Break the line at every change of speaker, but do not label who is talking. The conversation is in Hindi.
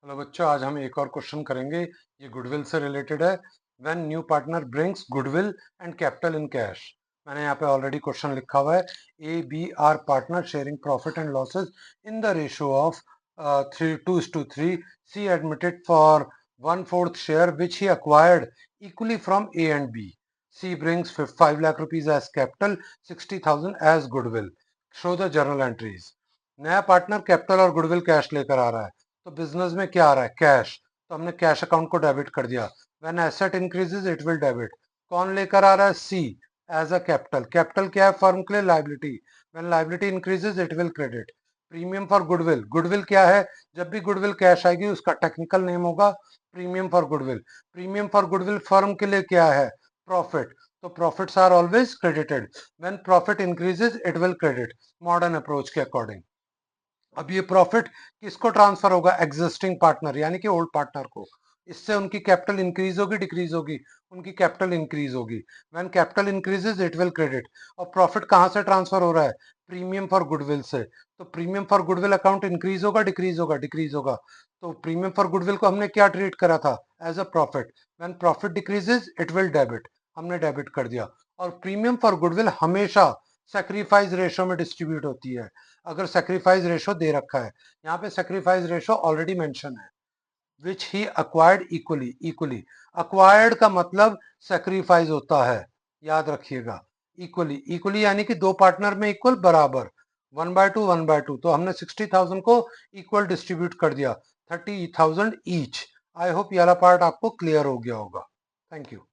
हेलो बच्चों, आज हम एक और क्वेश्चन करेंगे। ये गुडविल से रिलेटेड है। When new partner brings goodwill and capital in cash. मैंने यहाँ पे ऑलरेडी क्वेश्चन लिखा हुआ है। A B are partner sharing profit and losses in the ratio of 2:3। C admitted for 1/4 share which he acquired equally from A and B. C brings 5 lakh rupees as capital, 60,000 as goodwill. Show the journal entries. नया पार्टनर कैपिटल और गुडविल कैश लेकर आ रहा है, तो बिजनेस में क्या आ रहा है? कैश। तो हमने कैश अकाउंट को डेबिट कर दिया। When asset increases it will debit. कौन लेकर आ रहा है? C as a capital. Capital क्या है फर्म के लिए? Liability. When liability increases it will credit. Premium for goodwill. Goodwill क्या है? जब भी गुडविल कैश आएगी उसका टेक्निकल नेम होगा premium for goodwill. Premium for goodwill firm के लिए क्या है? प्रॉफिट। तो profits are always credited. When profit increases it will credit, modern approach के अकॉर्डिंग। अब ये प्रॉफिट किसको ट्रांसफर होगा? एग्जिस्टिंग पार्टनर यानी कि ओल्ड पार्टनर को। इससे उनकी कैपिटल इंक्रीज होगी डिक्रीज होगी? उनकी कैपिटल इंक्रीज होगी। When capital increases it will credit. और प्रॉफिट कहां से ट्रांसफर हो रहा है? प्रीमियम फॉर गुडविल से। तो premium for goodwill account increase होगा डिक्रीज होगा? डिक्रीज होगा। तो प्रीमियम फॉर गुडविल को हमने क्या ट्रीट करा था? As a profit. When profit decreases it will debit. हमने डेबिट कर दिया। और प्रीमियम फॉर गुडविल हमेशा सेक्रीफाइस रेशो में डिस्ट्रीब्यूट होती है। अगर सेक्रीफाइस रेशो दे रखा है, यहाँ पे सेक्रीफाइस रेशो ऑलरेडी मेंशन है। विच ही अक्वायर्ड इक्वली। इक्वली अक्वायर्ड का मतलब सेक्रीफाइस होता है, याद रखिएगा। इक्वली, इक्वली यानी कि दो पार्टनर में इक्वल, बराबर। 1/2 1/2। तो हमने 60,000 को इक्वल डिस्ट्रीब्यूट कर दिया, 30,000 ईच। आई होप ये वाला पार्ट आपको क्लियर हो गया होगा। Thank you.